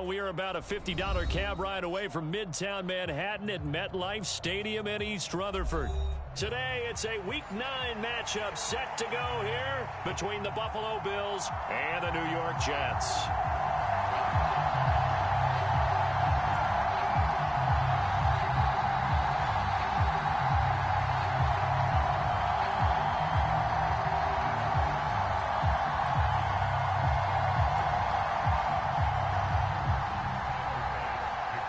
We are about a $50 cab ride away from Midtown Manhattan at MetLife Stadium in East Rutherford. Today, it's a Week 9 matchup set to go here between the Buffalo Bills and the New York Jets.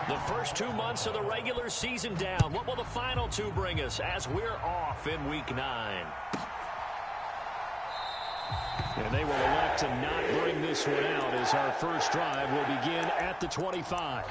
The first 2 months of the regular season down. What will the final 2 bring us as we're off in Week 9? And they will elect to not bring this one out as our first drive will begin at the 25.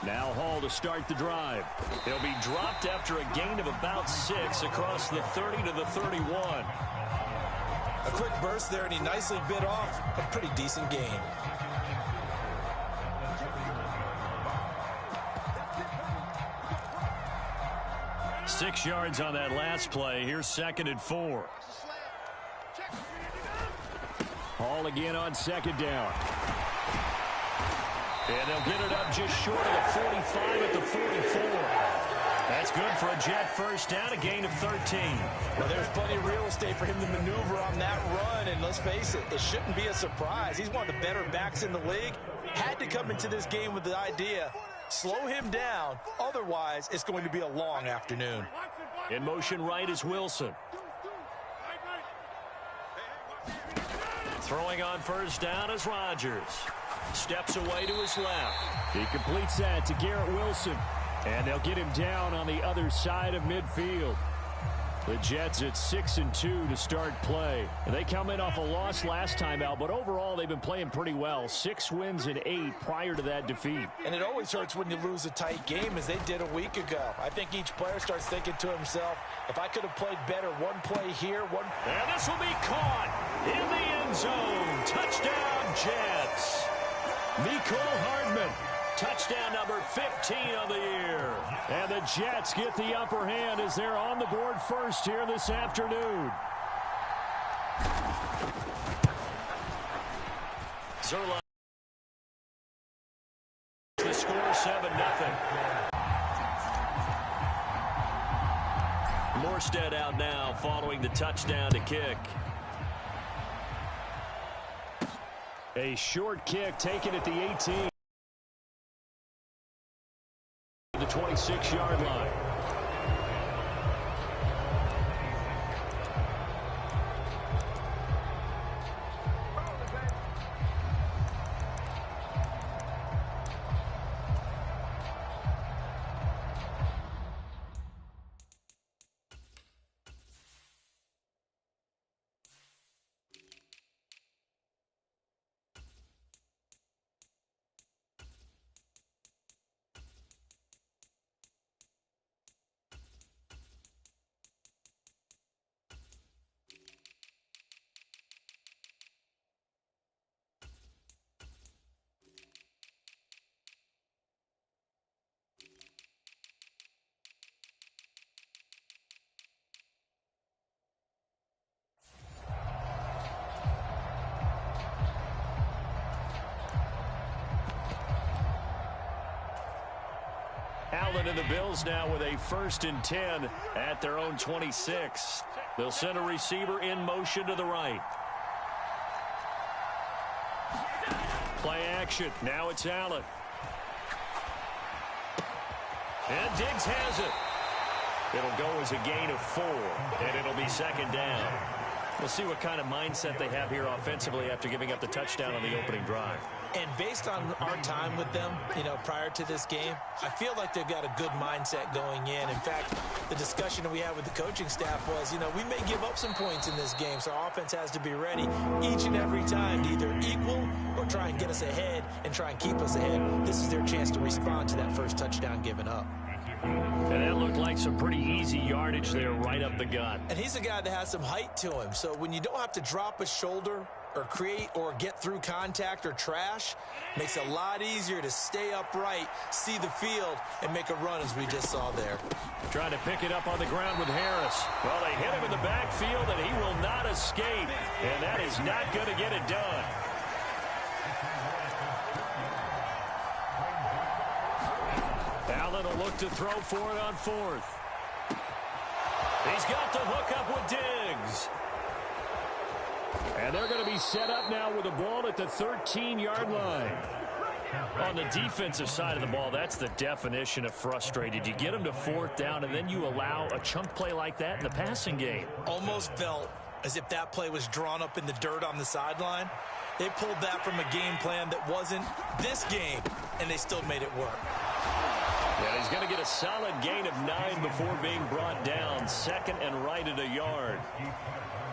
Now Hall to start the drive. He'll be dropped after a gain of about 6 across the 30 to the 31. A quick burst there, and he nicely bit off a pretty decent gain. Six yards on that last play. Here's 2nd and 4. Hall again on 2nd down. And they'll get it up just short of the 45 at the 44. That's good for a Jet first down, a gain of 13. Well, there's plenty of real estate for him to maneuver on that run, and let's face it, it shouldn't be a surprise. He's one of the better backs in the league. Had to come into this game with the idea, slow him down, otherwise it's going to be a long afternoon. In motion right is Wilson. Throwing on first down is Rodgers. Steps away to his left. He completes that to Garrett Wilson. And they'll get him down on the other side of midfield. The Jets at 6-2 to start play. And they come in off a loss last time out, but overall they've been playing pretty well. 6 wins and 8 prior to that defeat. And it always hurts when you lose a tight game, as they did a week ago. I think each player starts thinking to himself, if I could have played better, one play here, one... And this will be caught in the end zone. Touchdown, Jets. Mecole Hardman, touchdown number 15 of the year. And the Jets get the upper hand as they're on the board first here this afternoon. Zerline. The score 7-0. Morstead out now following the touchdown to kick. A short kick taken at the 18. The 26-yard line. Allen and the Bills now with a 1st and 10 at their own 26. They'll send a receiver in motion to the right. Play action. Now it's Allen. And Diggs has it. It'll go as a gain of 4, and it'll be 2nd down. We'll see what kind of mindset they have here offensively after giving up the touchdown on the opening drive. And based on our time with them, prior to this game, I feel like they've got a good mindset going in. In fact, the discussion that we had with the coaching staff was, we may give up some points in this game, so our offense has to be ready each and every time to either equal or try and get us ahead and try and keep us ahead. This is their chance to respond to that first touchdown given up. And that looked like some pretty easy yardage there right up the gut. And he's a guy that has some height to him. So when you don't have to drop a shoulder or create or get through contact or trash, makes it a lot easier to stay upright, see the field, and make a run as we just saw there. Trying to pick it up on the ground with Harris. Well, they hit him in the backfield, and he will not escape. And that is not going to get it done. Allen will look to throw for it on fourth. He's got the hook up with Diggs. And they're going to be set up now with the ball at the 13-yard line. On the defensive side of the ball, that's the definition of frustrated. You get them to fourth down, and then you allow a chunk play like that in the passing game. Almost felt as if that play was drawn up in the dirt on the sideline. They pulled that from a game plan that wasn't this game, and they still made it work. Yeah, he's going to get a solid gain of 9 before being brought down. Second and right at a yard.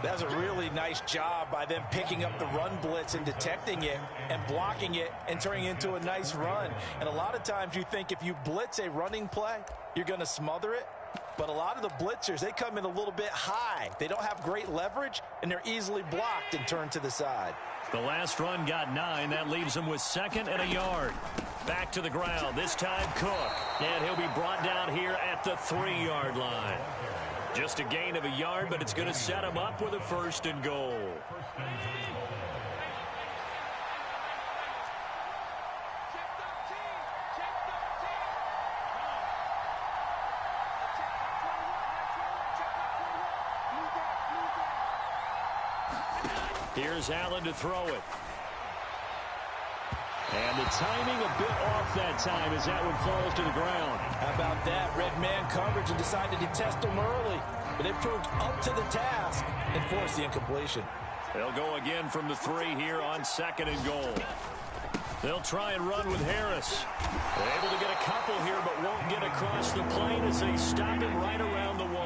That was a really nice job by them picking up the run blitz and detecting it and blocking it and turning it into a nice run. And a lot of times you think if you blitz a running play, you're going to smother it. But a lot of the blitzers, they come in a little bit high. They don't have great leverage, and they're easily blocked and turned to the side. The last run got 9. That leaves him with second and a yard. Back to the ground. This time Cook. And he'll be brought down here at the 3-yard line. Just a gain of a yard, but it's going to set him up with a first and goal. Here's Allen to throw it. And the timing a bit off that time as that one falls to the ground. How about that? Red man coverage and decided to test him early. But they proved up to the task and forced the incompletion. They'll go again from the 3 here on second and goal. They'll try and run with Harris. They're able to get a couple here but won't get across the plane as they stop him right around the 1.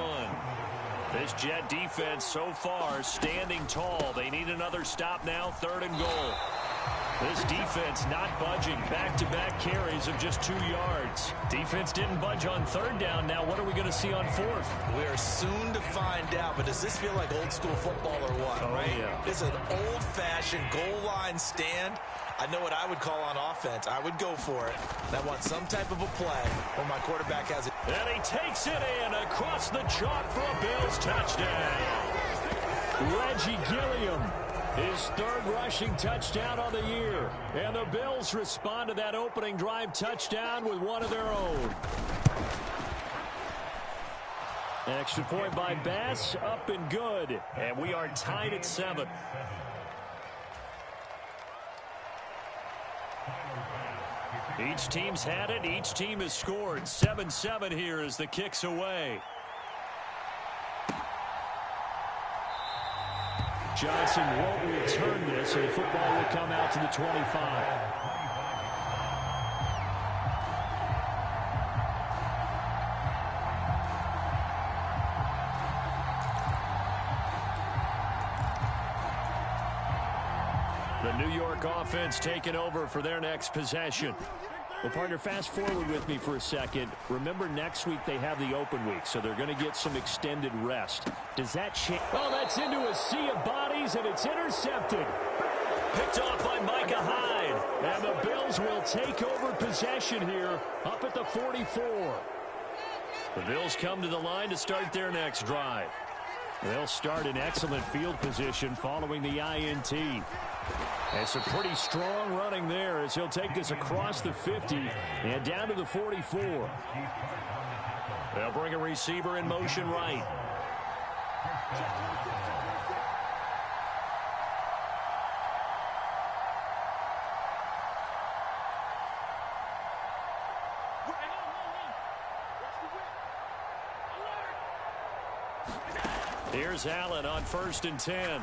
This Jet defense so far standing tall. They need another stop now, third and goal. This defense not budging. Back-to-back carries of just 2 yards. Defense didn't budge on third down. Now what are we going to see on fourth? We are soon to find out, but does this feel like old school football or what, oh, right? Yeah. It's an old-fashioned goal line stand. I know what I would call on offense. I would go for it. And I want some type of a play where my quarterback has it. And he takes it in across the chalk for a Bills touchdown. Reggie Gilliam. His third rushing touchdown on the year. And the Bills respond to that opening drive touchdown with one of their own. Extra point by Bass, up and good. And we are tied at 7. Each team's had it. Each team has scored. 7-7 here as the kick's away. Johnson won't return this, and the football will come out to the 25. The New York offense taking over for their next possession. Well, partner, fast forward with me for a second. Remember, next week they have the open week, so they're going to get some extended rest. Does that change? Well, that's into a sea of bodies, and it's intercepted. Picked off by Micah Hyde. And the Bills will take over possession here up at the 44. The Bills come to the line to start their next drive. They'll start in excellent field position following the INT. And some pretty strong running there as he'll take this across the 50 and down to the 44. They'll bring a receiver in motion right. Here's Allen on 1st and 10.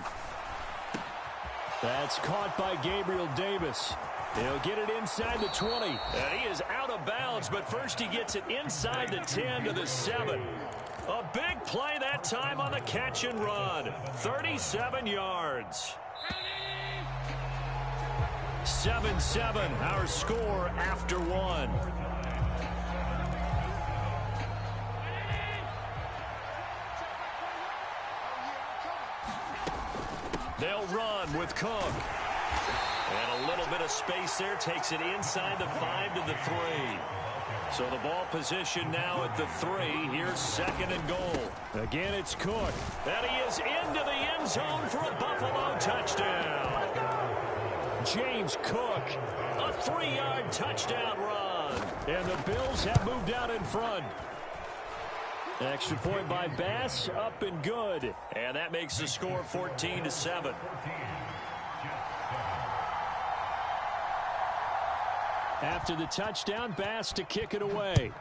That's caught by Gabriel Davis. He'll get it inside the 20. And he is out of bounds, but first he gets it inside the 10 to the 7. A big play that time on the catch and run. 37 yards. 7-7, our score after 1. run with Cook. And a little bit of space there. Takes it inside the 5 to the 3. So the ball position now at the 3. Here's second and goal. Again, it's Cook. And he is into the end zone for a Buffalo touchdown. James Cook, a 3-yard touchdown run. And the Bills have moved out in front. Extra point by Bass, up and good. And that makes the score 14-7. After the touchdown, Bass to kick it away.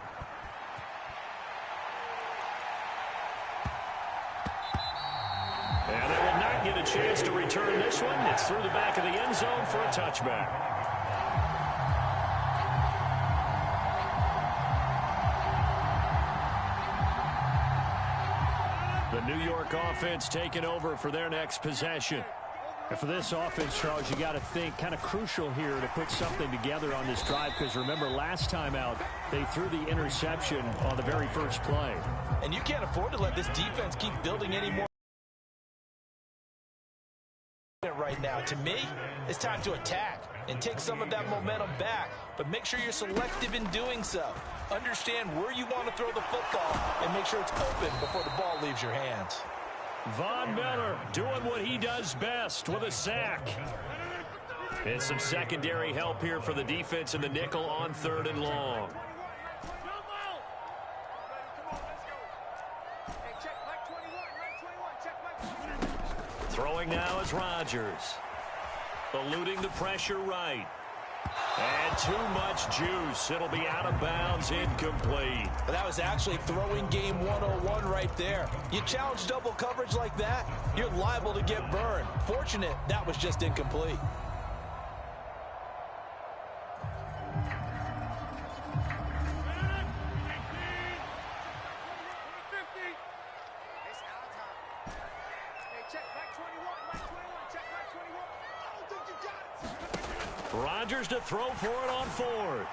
And they will not get a chance to return this one. It's through the back of the end zone for a touchback. The New York offense taking over for their next possession. And for this offense, Charles, you got to think kind of crucial here to put something together on this drive, because remember last time out they threw the interception on the very first play. And you can't afford to let this defense keep building any more right now. To me, it's time to attack and take some of that momentum back, but make sure you're selective in doing so. Understand where you want to throw the football and make sure it's open before the ball leaves your hands. Von Miller doing what he does best with a sack. And some secondary help here for the defense in the nickel on 3rd and long. Throwing now is Rodgers. Eluding the pressure right. And too much juice. It'll be out of bounds, incomplete. But that was actually throwing game 101 right there. You challenge double coverage like that, you're liable to get burned. Fortunate that was just incomplete. Rodgers to throw for it on 4th.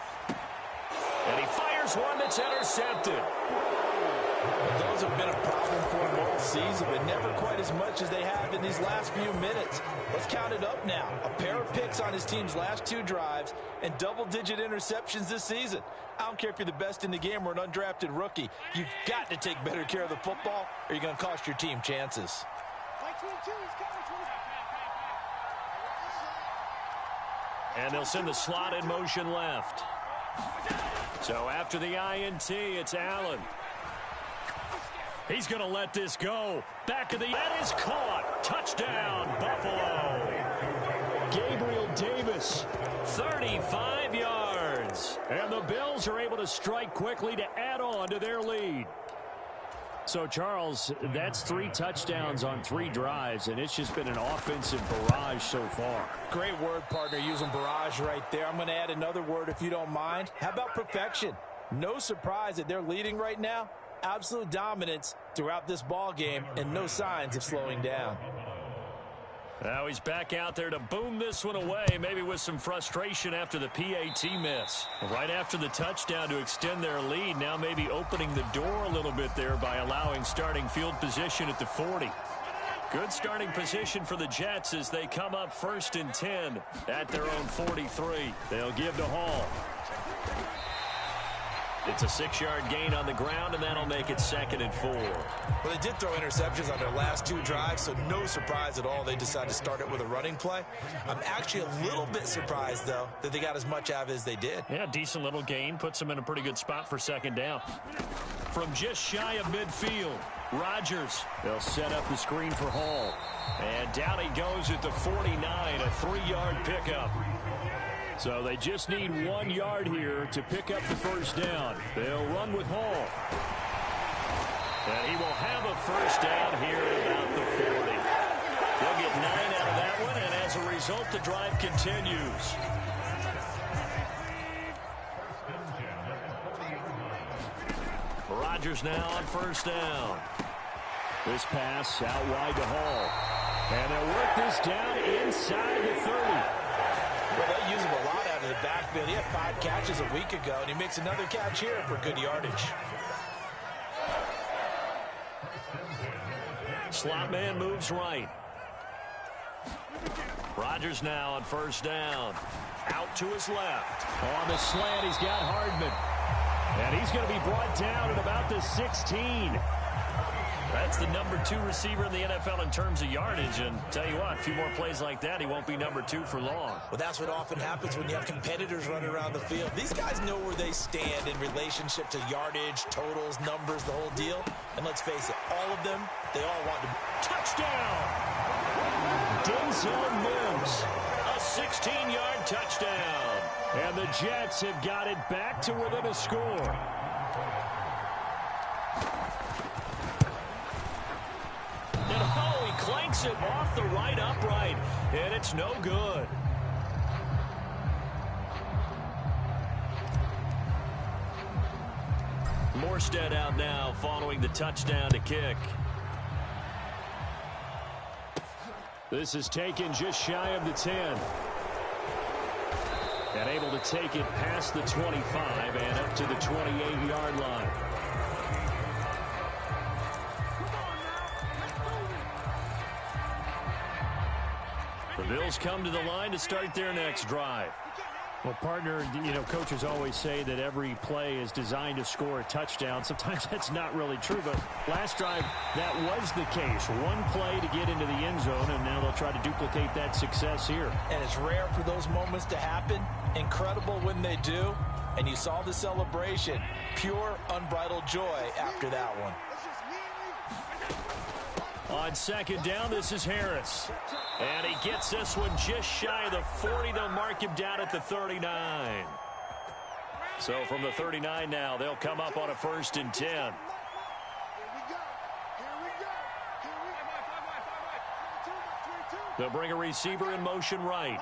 And he fires one that's intercepted. Those have been a problem for him all season, but never quite as much as they have in these last few minutes. Let's count it up now. A pair of picks on his team's last 2 drives and double-digit interceptions this season. I don't care if you're the best in the game or an undrafted rookie. You've got to take better care of the football or you're going to cost your team chances. And they'll send the slot in motion left. So after the INT, it's Allen. He's going to let this go. Back of the... That is caught. Touchdown, Buffalo. Gabriel Davis, 35 yards. And the Bills are able to strike quickly to add on to their lead. So, Charles, that's 3 touchdowns on 3 drives, and it's just been an offensive barrage so far. Great word, partner, using barrage right there. I'm going to add another word if you don't mind. How about perfection? No surprise that they're leading right now. Absolute dominance throughout this ball game and no signs of slowing down. Now he's back out there to boom this one away, maybe with some frustration after the PAT miss. Right after the touchdown to extend their lead, now maybe opening the door a little bit there by allowing starting field position at the 40. Good starting position for the Jets as they come up 1st and 10 at their own 43. They'll give to Hall. It's a 6-yard gain on the ground, and that'll make it 2nd and 4. Well, they did throw interceptions on their last 2 drives, so no surprise at all they decided to start it with a running play. I'm actually a little bit surprised, though, that they got as much out of it as they did. Yeah, decent little gain. Puts them in a pretty good spot for 2nd down. From just shy of midfield, Rodgers. They'll set up the screen for Hall. And down he goes at the 49, a 3-yard pickup. So they just need 1 yard here to pick up the 1st down. They'll run with Hall. And he will have a 1st down here at about the 40. They'll get 9 out of that one, and as a result, the drive continues. Rodgers now on 1st down. This pass out wide to Hall. And they'll work this down inside the 30. Well, they use him a lot out of the backfield. He had 5 catches a week ago, and he makes another catch here for good yardage. Slot man moves right. Rodgers now on first down. Out to his left. On the slant, he's got Hardman. And he's going to be brought down at about the 16. That's the number 2 receiver in the NFL in terms of yardage. And tell you what, a few more plays like that, he won't be number 2 for long. Well, that's what often happens when you have competitors running around the field. These guys know where they stand in relationship to yardage, totals, numbers, the whole deal. And let's face it, all of them, they all want to... Touchdown! Denzel Mims. A 16-yard touchdown. And the Jets have got it back to within a score. Clanks it off the right upright, and it's no good. Morstead out now following the touchdown to kick. This is taken just shy of the 10. And able to take it past the 25 and up to the 28-yard line. The Bills come to the line to start their next drive. Well, partner, coaches always say that every play is designed to score a touchdown. Sometimes that's not really true, but last drive, that was the case. One play to get into the end zone, and now they'll try to duplicate that success here. And it's rare for those moments to happen. Incredible when they do. And you saw the celebration. Pure, unbridled joy after that one. On second down, this is Harris. And he gets this one just shy of the 40. They'll mark him down at the 39. So from the 39 now, they'll come up on a 1st and 10. They'll bring a receiver in motion right.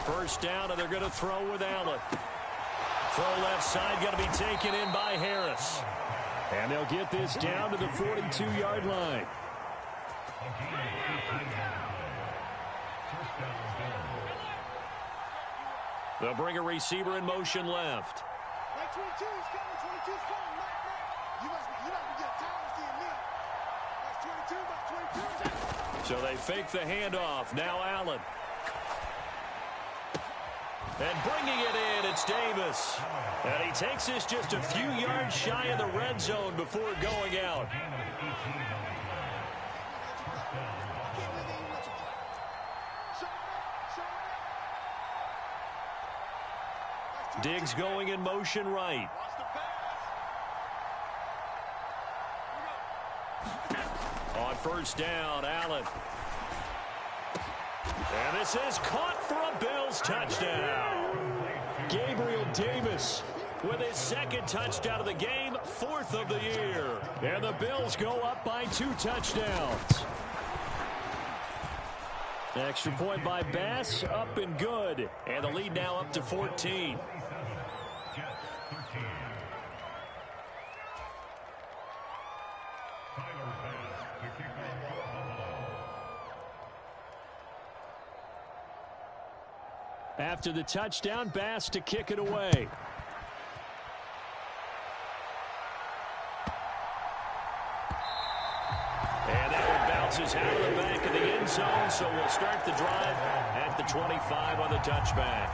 First down, and they're going to throw with Allen. Throw left side, going to be taken in by Harris. And they'll get this down to the 42-yard line. They'll bring a receiver in motion left. So they fake the handoff. Now Allen. And bringing it in, it's Davis. And he takes this just a few yards shy of the red zone before going out. Diggs going in motion right. On first down, Allen. And this is caught for a Bills touchdown. Gabriel Davis with his 2nd touchdown of the game, 4th of the year. And the Bills go up by 2 touchdowns. Extra point by Bass, up and good. And the lead now up to 14. After the touchdown, Bass to kick it away. And that one bounces out of the back of the end zone, so we'll start the drive at the 25 on the touchback.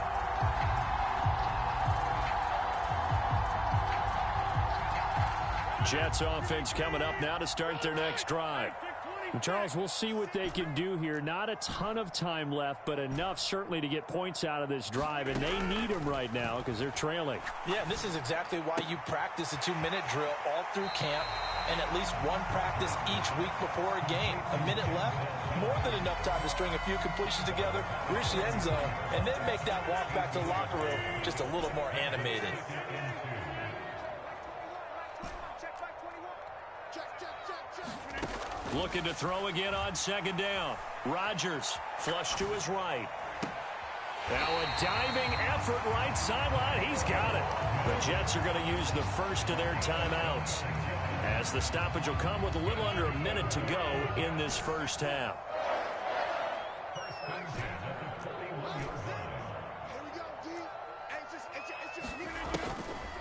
Jets offense coming up now to start their next drive. Charles, we'll see what they can do here. Not a ton of time left, but enough certainly to get points out of this drive, and they need them right now because they're trailing. Yeah, and this is exactly why you practice a 2-minute drill all through camp and at least one practice each week before a game. A minute left, more than enough time to string a few completions together, reach the end zone, and then make that walk back to the locker room just a little more animated. Looking to throw again on second down. Rodgers flush to his right. Now a diving effort right sideline. He's got it. The Jets are going to use the first of their timeouts, as the stoppage will come with a little under a minute to go in this first half.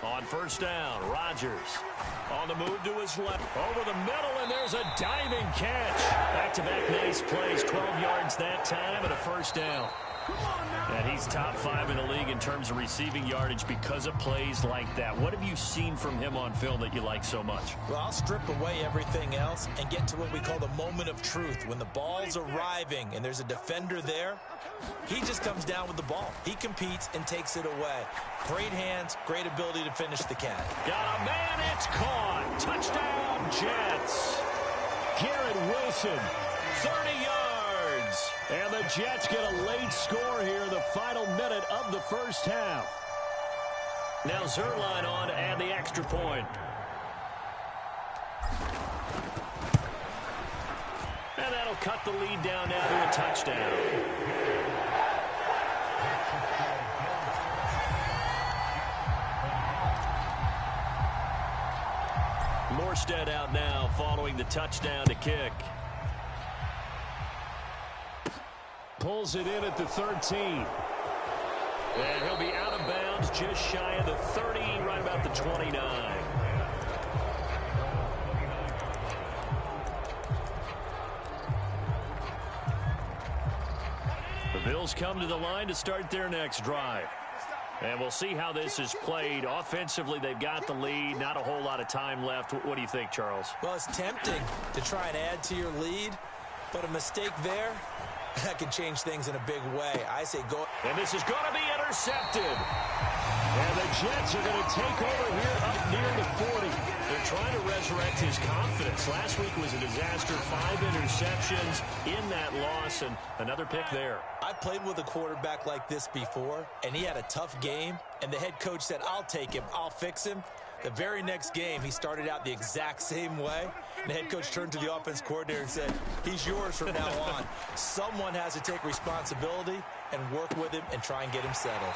On first down, Rodgers. On the move to his left. Over the middle, and there's a diving catch. Back-to-back nice plays. 12 yards that time and a first down. And he's top 5 in the league in terms of receiving yardage because of plays like that. What have you seen from him on film that you like so much? Well, I'll strip away everything else and get to what we call the moment of truth. When the ball's arriving and there's a defender there, he just comes down with the ball. He competes and takes it away. Great hands, great ability to finish the catch. Got a man, it's caught. Touchdown, Jets. Garrett Wilson, 30 yards. And the Jets get a late score here in the final minute of the first half. Now Zerline on to add the extra point. And that'll cut the lead down now to a touchdown. Morstead out now following the touchdown to kick. Pulls it in at the 13. And he'll be out of bounds just shy of the 30, right about the 29. The Bills come to the line to start their next drive. And we'll see how this is played. Offensively, they've got the lead. Not a whole lot of time left. What do you think, Charles? Well, it's tempting to try and add to your lead, but a mistake there, that can change things in a big way. I say go. And this is going to be intercepted. And the Jets are going to take over here up near the 40. They're trying to resurrect his confidence. Last week was a disaster. 5 interceptions in that loss, and another pick there. I played with a quarterback like this before, and he had a tough game, and the head coach said, I'll take him, I'll fix him. The very next game, he started out the exact same way. And the head coach turned to the offense coordinator and said, he's yours from now on. Someone has to take responsibility and work with him and try and get him settled.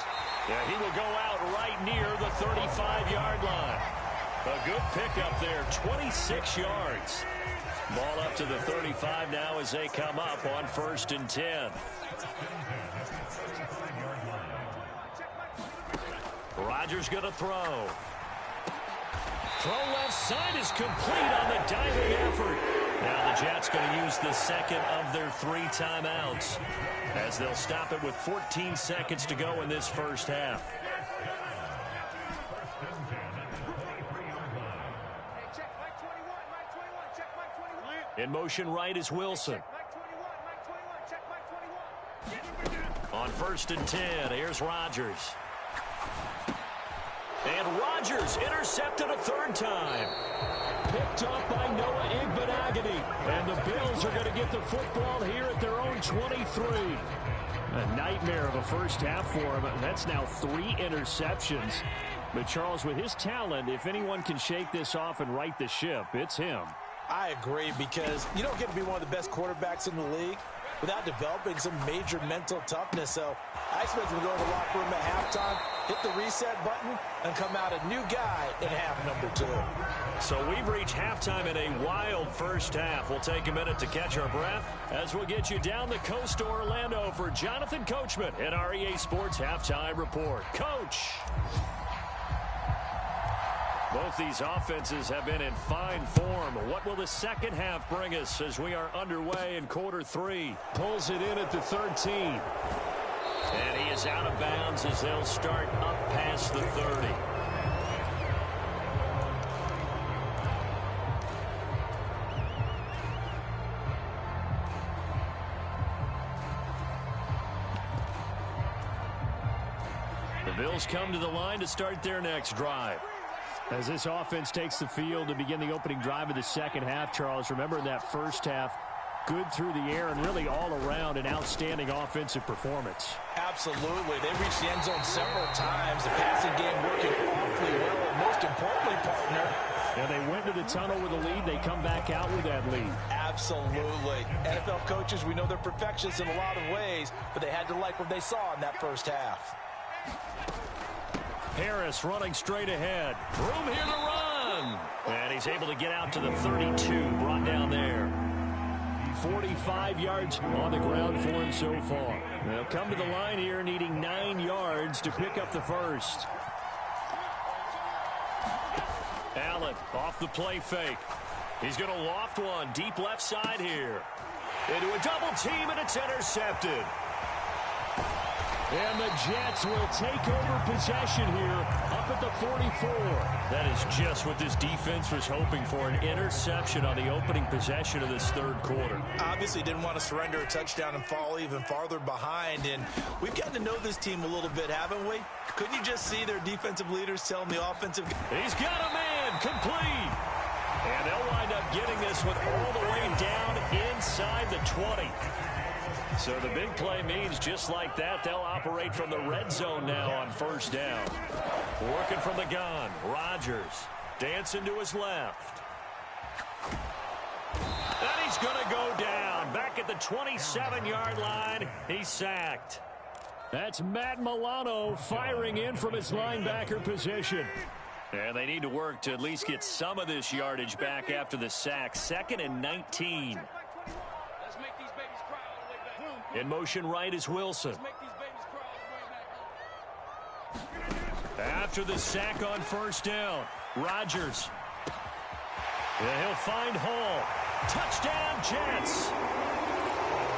Yeah, he will go out right near the 35-yard line. A good pickup there, 26 yards. Ball up to the 35 now as they come up on 1st and 10. Rodgers going to throw. Throw left side is complete on the diving effort. Now the Jets going to use the second of their 3 timeouts as they'll stop it with 14 seconds to go in this first half. In motion right is Wilson. On 1st and 10, here's Rodgers. And Rodgers intercepted a 3rd time. Picked up by Noah Igbenogany. And the Bills are going to get the football here at their own 23. A nightmare of a first half for him. That's now 3 interceptions. But Charles, with his talent, if anyone can shake this off and right the ship, it's him. I agree, because you don't get to be one of the best quarterbacks in the league without developing some major mental toughness. So I expect him to go to the locker room at halftime, hit the reset button, and come out a new guy in half number 2. So we've reached halftime in a wild first half. We'll take a minute to catch our breath as we'll get you down the coast to Orlando for Jonathan Coachman at our EA Sports Halftime Report. Coach! Both these offenses have been in fine form. What will the second half bring us as we are underway in quarter 3? Pulls it in at the 13. And he is out of bounds as they'll start up past the 30. The Bills come to the line to start their next drive. As this offense takes the field to begin the opening drive of the second half, Charles, remember in that first half, good through the air and really all around an outstanding offensive performance. Absolutely. They reached the end zone several times. The passing game working awfully well. And most importantly, partner, and they went to the tunnel with a lead. They come back out with that lead. Absolutely. NFL coaches, we know they're perfectionists in a lot of ways, but they had to like what they saw in that first half. Harris running straight ahead. Room here to run. And he's able to get out to the 32. Brought down there. 45 yards on the ground for him so far. They'll come to the line here needing 9 yards to pick up the first. Allen off the play fake. He's going to loft one deep left side here. Into a double team, and it's intercepted. And the Jets will take over possession here up at the 44. That is just what this defense was hoping for, an interception on the opening possession of this third quarter. Obviously didn't want to surrender a touchdown and fall even farther behind. And we've gotten to know this team a little bit, haven't we? Couldn't you just see their defensive leaders telling the offensive... He's got a man, complete. And they'll wind up getting this one all the way down inside the 20. So the big play means just like that, they'll operate from the red zone now on first down. Working from the gun, Rodgers dancing to his left. And he's going to go down. Back at the 27-yard line, he's sacked. That's Matt Milano firing in from his linebacker position. And they need to work to at least get some of this yardage back after the sack. 2nd and 19. In motion right is Wilson. After the sack on first down, Rodgers. Yeah, he'll find Hall. Touchdown, Jets.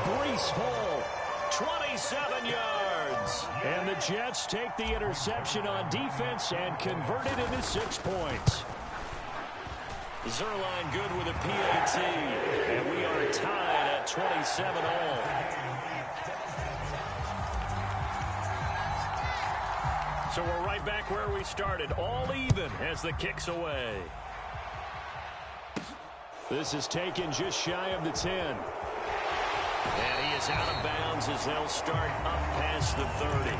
Breece Hall, 27 yards. And the Jets take the interception on defense and convert it into 6 points. Zerline good with a PAT. And we are tied at 27 all. So we're right back where we started, all even as the kick's away. This is taken just shy of the 10. And he is out of bounds as they'll start up past the 30.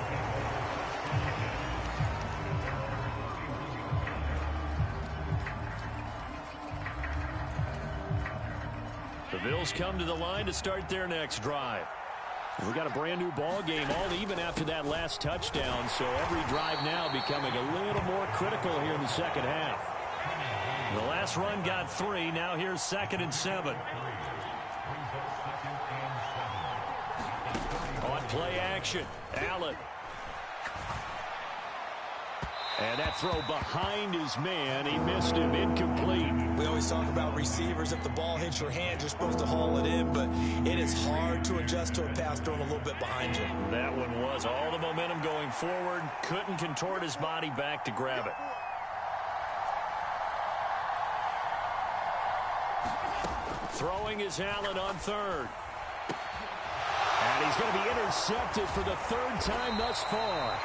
The Bills come to the line to start their next drive. We've got a brand-new ball game, all even after that last touchdown, so every drive now becoming a little more critical here in the second half. The last run got 3. Now here's 2nd and 7. On play action, Allen. And that throw behind his man, he missed him, incomplete. We always talk about receivers. If the ball hits your hand, you're supposed to haul it in, but it is hard to adjust to a pass thrown a little bit behind you. That one was all the momentum going forward. Couldn't contort his body back to grab it. Throwing is Allen on 3rd. And he's going to be intercepted for the 3rd time thus far.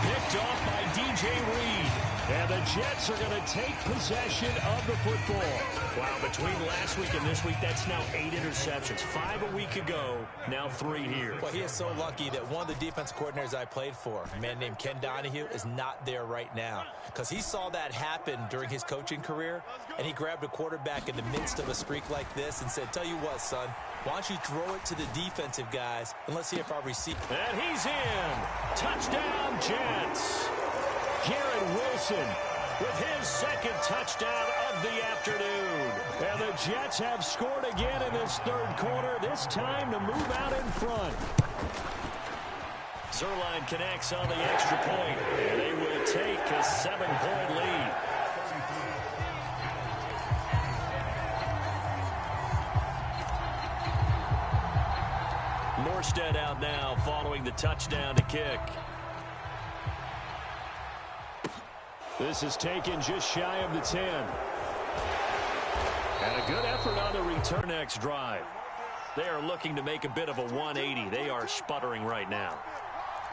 Picked off by DJ Reed. And the Jets are going to take possession of the football. Wow, between last week and this week, that's now 8 interceptions. 5 a week ago, now 3 here. Well, he is so lucky that one of the defense coordinators I played for, a man named Ken Donahue, is not there right now. Because he saw that happen during his coaching career, and he grabbed a quarterback in the midst of a streak like this and said, tell you what, son, why don't you throw it to the defensive guys, and let's see if our receiver... And he's in. Touchdown, Jets. Garrett Wilson with his 2nd touchdown of the afternoon. And the Jets have scored again in this 3rd quarter, this time to move out in front. Zerline connects on the extra point, and they will take a 7-point lead. Morstead out now following the touchdown to kick. This is taken just shy of the 10. And a good effort on the return next drive. They are looking to make a bit of a 180. They are sputtering right now.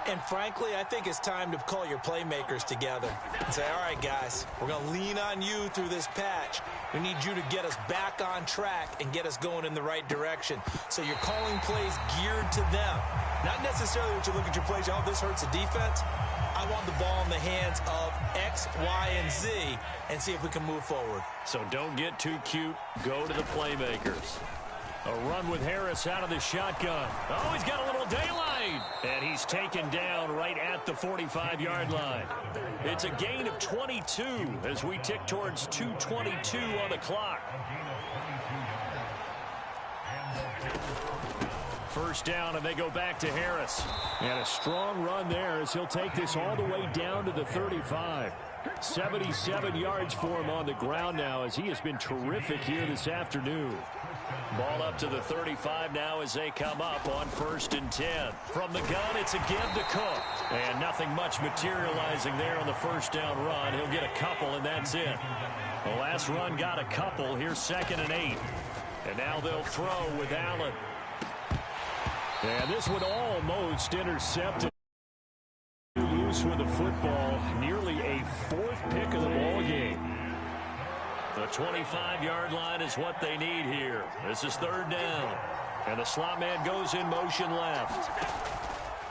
And frankly, I think it's time to call your playmakers together and say, all right, guys, we're going to lean on you through this patch. We need you to get us back on track and get us going in the right direction. So you're calling plays geared to them. Not necessarily what you look at your plays, oh, this hurts the defense. I want the ball in the hands of X, Y, and Z and see if we can move forward. So don't get too cute. Go to the playmakers. A run with Harris out of the shotgun. Oh, he's got a little daylight. And he's taken down right at the 45-yard line. It's a gain of 22 as we tick towards 2:22 on the clock. First down, and they go back to Harris. And a strong run there as he'll take this all the way down to the 35. 77 yards for him on the ground now as he has been terrific here this afternoon. Ball up to the 35 now as they come up on 1st and 10. From the gun, it's a give to Cook. And nothing much materializing there on the first down run. He'll get a couple, and that's it. The last run got a couple. Here's 2nd and 8. And now they'll throw with Allen. And this one almost intercepted. Loose with the football. Nearly a 4th pick of the ball game. The 25-yard line is what they need here. This is 3rd down. And the slot man goes in motion left.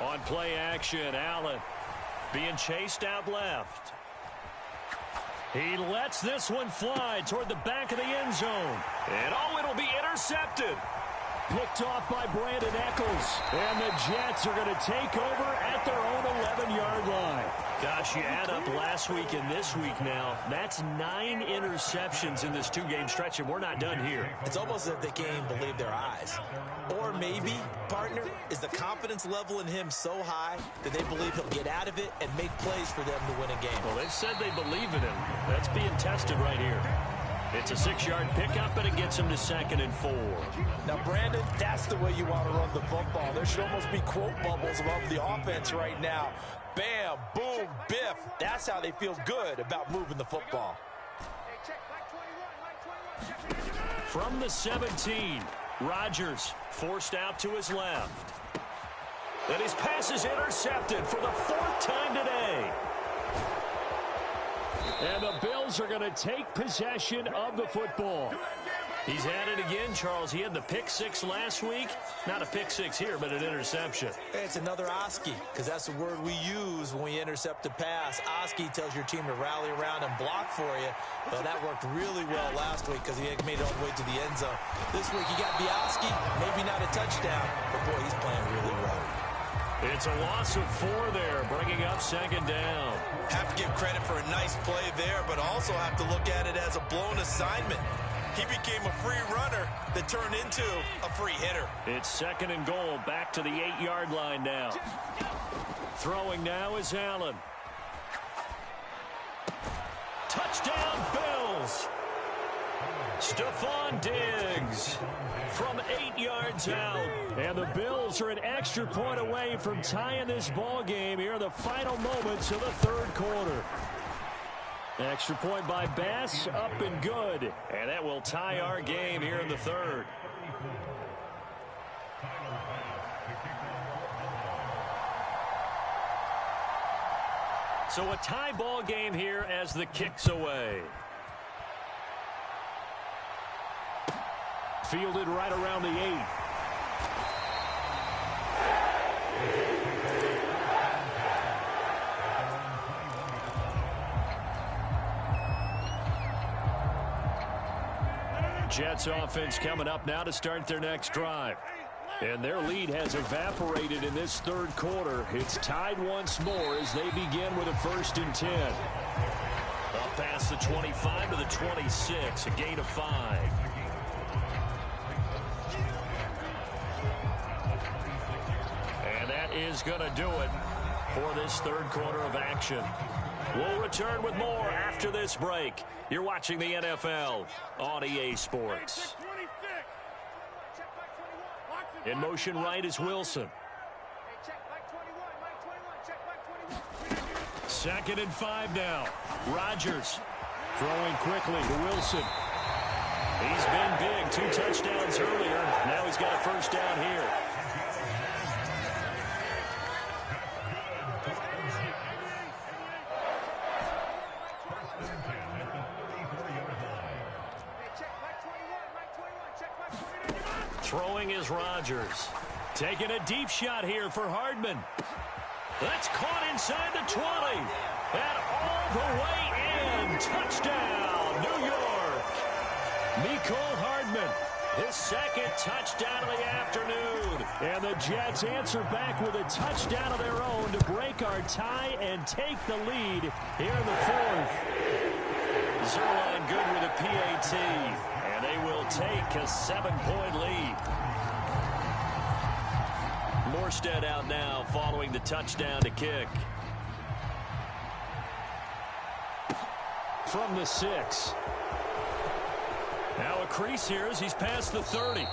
On play action, Allen being chased out left. He lets this one fly toward the back of the end zone. And it'll be intercepted. Picked off by Brandon Eccles. And the Jets are going to take over at their own 11-yard line. Gosh, you add up last week and this week now. That's 9 interceptions in this 2-game stretch, and we're not done here. It's almost as if they can't even believe their eyes. Or maybe, partner, is the confidence level in him so high that they believe he'll get out of it and make plays for them to win a game. Well, they've said they believe in him. That's being tested right here. It's a 6-yard pickup, and it gets him to 2nd and 4. Now, Brandon, that's the way you want to run the football. There should almost be quote bubbles above the offense right now. Bam, boom, biff. That's how they feel good about moving the football. From the 17, Rodgers forced out to his left. And his pass is intercepted for the 4th time today. And the Bills are going to take possession of the football. He's at it again, Charles. He had the pick 6 last week. Not a pick 6 here, but an interception. It's another Oski, because that's the word we use when we intercept a pass. Oski tells your team to rally around and block for you. Well, that worked really well last week because he made it all the way to the end zone. This week, you got Oski, maybe not a touchdown, but boy, he's playing really well. It's a loss of 4 there, bringing up 2nd down. Have to give credit for a nice play there, but also have to look at it as a blown assignment. He became a free runner that turned into a free hitter. It's 2nd and goal, back to the 8-yard line now. Throwing now is Allen. Touchdown, Bills! Stephon Diggs from 8 yards out. And the Bills are an extra point away from tying this ball game here in the final moments of the 3rd quarter. Extra point by Bass, up and good. And that will tie our game here in the 3rd. So a tie ball game here as the kick's away. Fielded right around the 8. Jets offense coming up now to start their next drive. And their lead has evaporated in this 3rd quarter. It's tied once more as they begin with a 1st and 10. Up past the 25 to the 26, a gain of 5. And that is going to do it for this 3rd quarter of action. We'll return with more after this break. You're watching the NFL on EA Sports. In motion right is Wilson. 2nd and 5 now. Rodgers throwing quickly to Wilson. He's been big. 2 touchdowns earlier. Now he's got a 1st down here. Throwing is Rodgers. Taking a deep shot here for Hardman. That's caught inside the 20. And all the way in. Touchdown, New York. Mecole Hardman, his 2nd touchdown of the afternoon. And the Jets answer back with a touchdown of their own to break our tie and take the lead here in the 4th. Zerline good with a PAT. And they will take a 7-point lead. Morstead out now following the touchdown to kick. from the 6. Now a crease here as he's past the 30.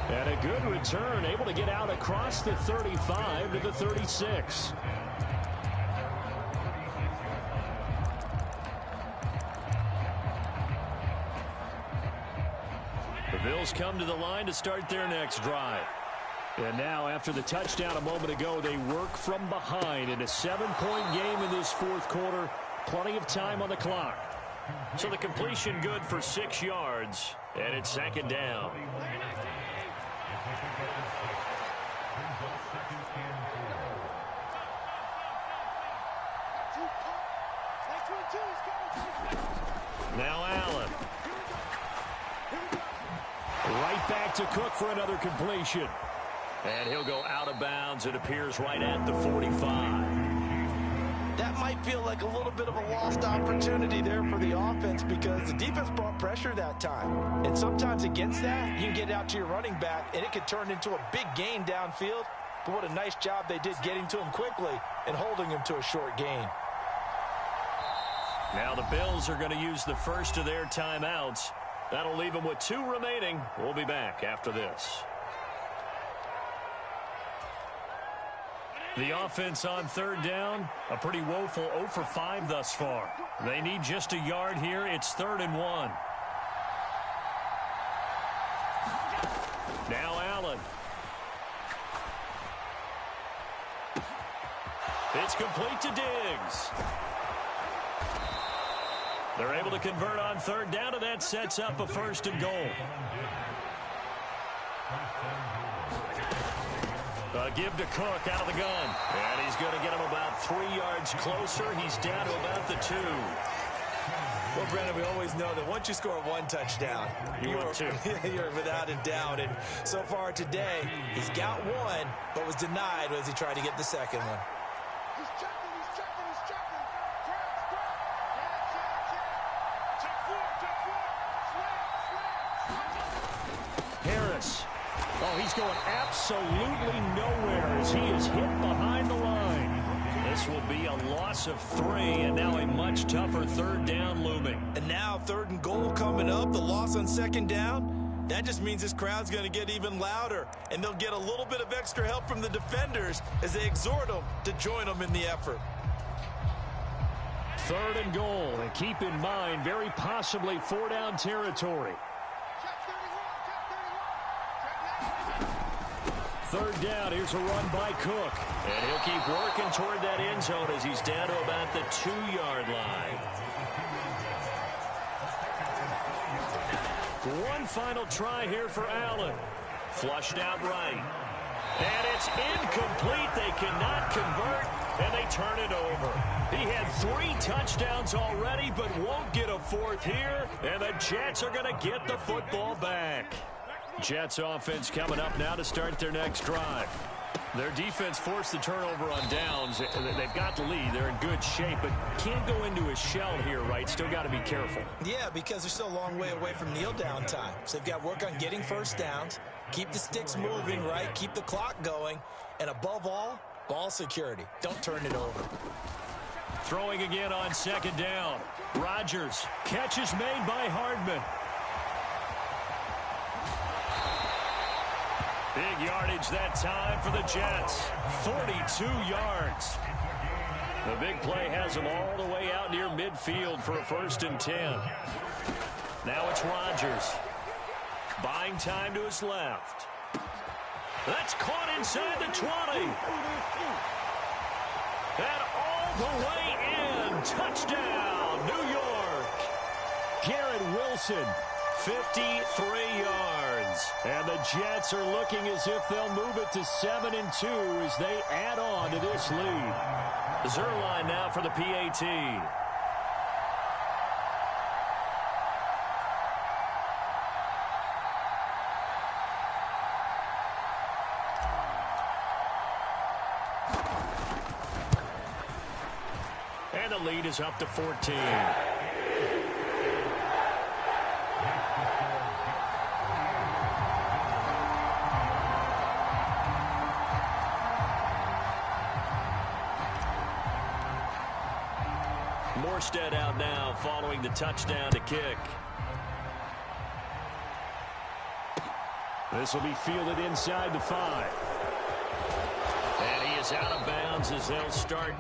And a good return, able to get out across the 35 to the 36. The Bills come to the line to start their next drive. And now, after the touchdown a moment ago, they work from behind in a 7-point game in this fourth quarter. Plenty of time on the clock. So the completion good for 6 yards, and it's 2nd down. Now Allen. Right back to Cook for another completion. And he'll go out of bounds. It appears right at the 45. That might feel like a little bit of a lost opportunity there for the offense because the defense brought pressure that time. And sometimes against that, you can get out to your running back, and it could turn into a big gain downfield. But what a nice job they did getting to him quickly and holding him to a short gain. Now the Bills are going to use the first of their timeouts. That'll leave them with 2 remaining. We'll be back after this. The offense on 3rd down, a pretty woeful 0 for 5 thus far. They need just a yard here. It's 3rd and 1. Now Allen. It's complete to Diggs. They're able to convert on 3rd down, and that sets up a 1st and goal. Give to Cook out of the gun. And he's going to get him about 3 yards closer. He's down to about the 2. Well, Brandon, we always know that once you score 1 touchdown, you're without a doubt. And so far today, he's got 1, but was denied as he tried to get the 2nd one. Harris. Oh, he's going absolutely nowhere as he is hit behind the line. This will be a loss of 3, and now a much tougher 3rd down looming. And now 3rd and goal coming up, the loss on 2nd down. That just means this crowd's going to get even louder, and they'll get a little bit of extra help from the defenders as they exhort them to join them in the effort. 3rd and goal, and keep in mind, very possibly 4-down territory. 3rd down, here's a run by Cook. And he'll keep working toward that end zone as he's down to about the 2-yard line. One final try here for Allen. Flushed out right. And it's incomplete. They cannot convert, and they turn it over. He had 3 touchdowns already, but won't get a 4th here. And the Jets are going to get the football back. Jets offense coming up now to start their next drive. Their defense forced the turnover on downs. They've got the lead. They're in good shape, but can't go into a shell here, right? Still got to be careful. Yeah, because they're still a long way away from kneel down time. So they've got to work on getting 1st downs, keep the sticks moving, right? Keep the clock going. And above all, ball security. Don't turn it over. Throwing again on 2nd down. Rodgers. Catch is made by Hardman. Big yardage that time for the Jets. 42 yards. The big play has them all the way out near midfield for a 1st and 10. Now it's Rodgers. Buying time to his left. That's caught inside the 20. And all the way in. Touchdown, New York. Garrett Wilson. 53 yards. And the Jets are looking as if they'll move it to 7-2 as they add on to this lead. Zerline now for the PAT. And the lead is up to 14. Morstead out now following the touchdown to kick. This will be fielded inside the 5. And he is out of bounds as they'll start.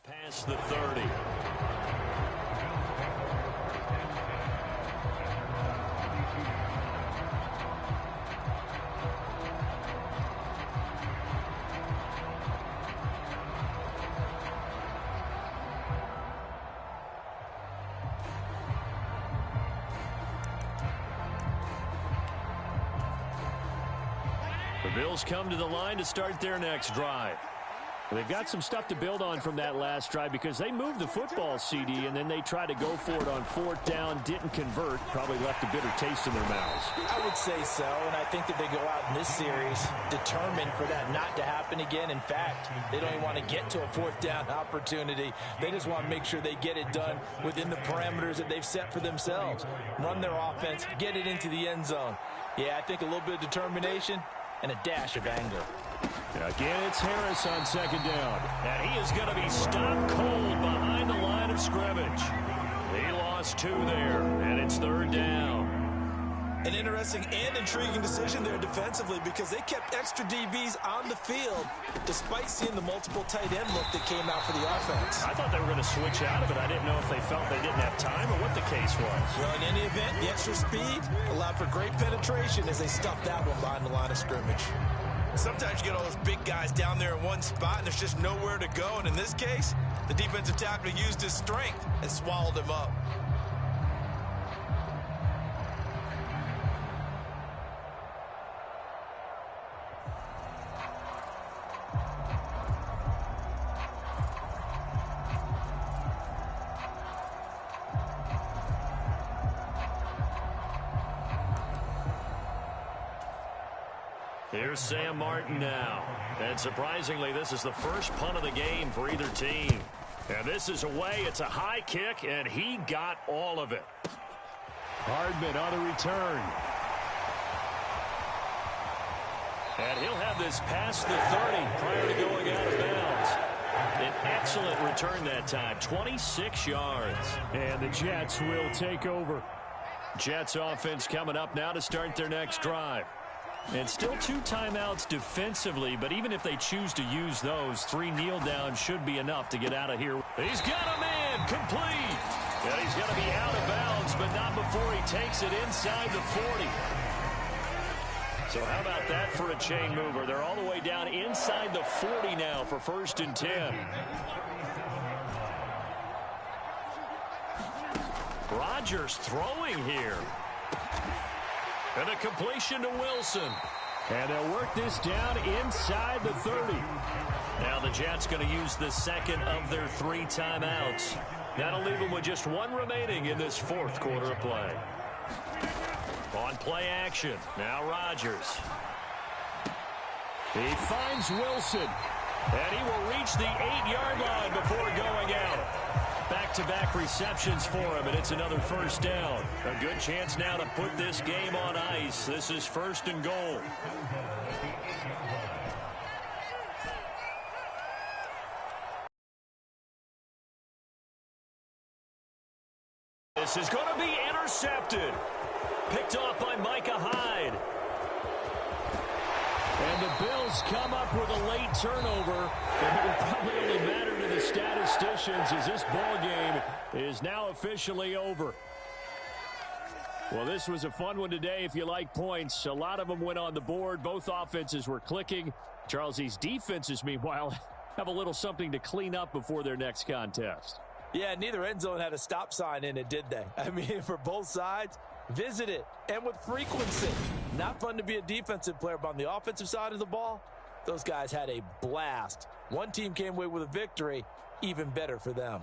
Past the 30. The Bills come to the line to start their next drive. They've got some stuff to build on from that last drive because they moved the football, CD, and then they tried to go for it on 4th down, didn't convert, probably left a bitter taste in their mouths. I would say so, and I think that they go out in this series determined for that not to happen again. In fact, they don't even want to get to a 4th down opportunity. They just want to make sure they get it done within the parameters that they've set for themselves. Run their offense, get it into the end zone. Yeah, I think a little bit of determination and a dash of anger. Again, it's Harris on 2nd down. And he is going to be stopped cold behind the line of scrimmage. He lost 2 there, and it's 3rd down. An interesting and intriguing decision there defensively because they kept extra DBs on the field despite seeing the multiple tight end look that came out for the offense. I thought they were going to switch out of it. I didn't know if they felt they didn't have time or what the case was. Well, in any event, the extra speed allowed for great penetration as they stuffed that one behind the line of scrimmage. Sometimes you get all those big guys down there in one spot and there's just nowhere to go. And in this case, the defensive tackle used his strength and swallowed him up. Here's Sam Martin now. And surprisingly, this is the first punt of the game for either team. And this is away. It's a high kick, and he got all of it. Hardman on the return. And he'll have this past the 30 prior to going out of bounds. An excellent return that time, 26 yards. And the Jets will take over. Jets offense coming up now to start their next drive. And still 2 timeouts defensively, but even if they choose to use those, 3 kneel downs should be enough to get out of here. He's got a man, complete. And he's going to be out of bounds, but not before he takes it inside the 40. So how about that for a chain mover? They're all the way down inside the 40 now for 1st and 10. Rodgers throwing here. And a completion to Wilson. And they'll work this down inside the 30. Now the Jets going to use the second of their 3 timeouts. That'll leave them with just 1 remaining in this 4th quarter of play. On play action, now Rodgers. He finds Wilson. And he will reach the 8-yard line before going out. Back-to-back receptions for him, and it's another 1st down. A good chance now to put this game on ice. This is 1st and goal. This is going to be intercepted. Picked off by Micah Hyde. And the Bills come up with a late turnover. And it will probably only matter to the statisticians as this ball game is now officially over. Well, this was a fun one today if you like points. A lot of them went on the board. Both offenses were clicking. Charles, these defenses, meanwhile, have a little something to clean up before their next contest. Yeah, neither end zone had a stop sign in it, did they? I mean, for both sides, visit it, and with frequency. Not fun to be a defensive player, but on the offensive side of the ball, those guys had a blast. One team came away with a victory, even better for them.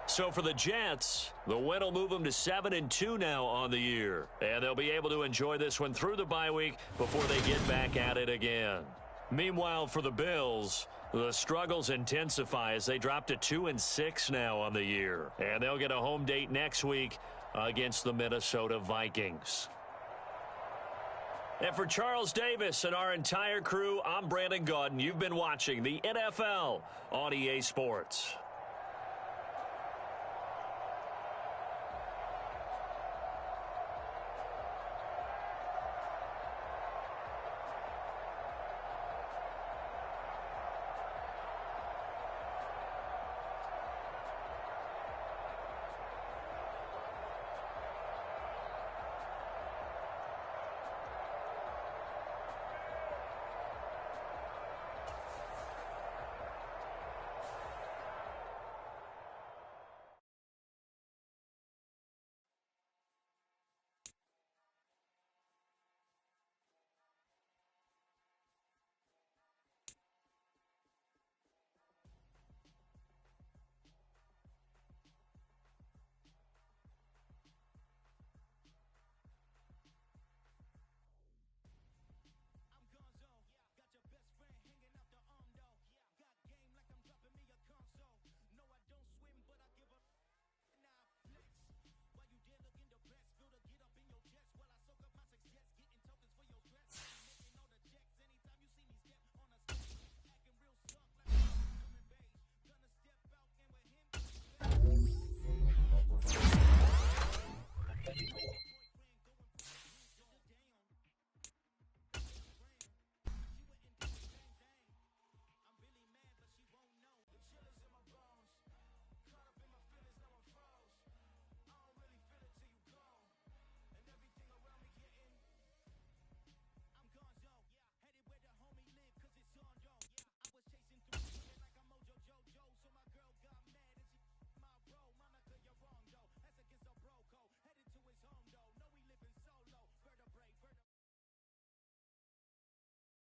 So for the Jets, the win will move them to 7-2 now on the year. And they'll be able to enjoy this one through the bye week before they get back at it again. Meanwhile, for the Bills, the struggles intensify as they drop to 2-6 now on the year. And they'll get a home date next week against the Minnesota Vikings. And for Charles Davis and our entire crew, I'm Brandon Gaudin. You've been watching the NFL on EA Sports.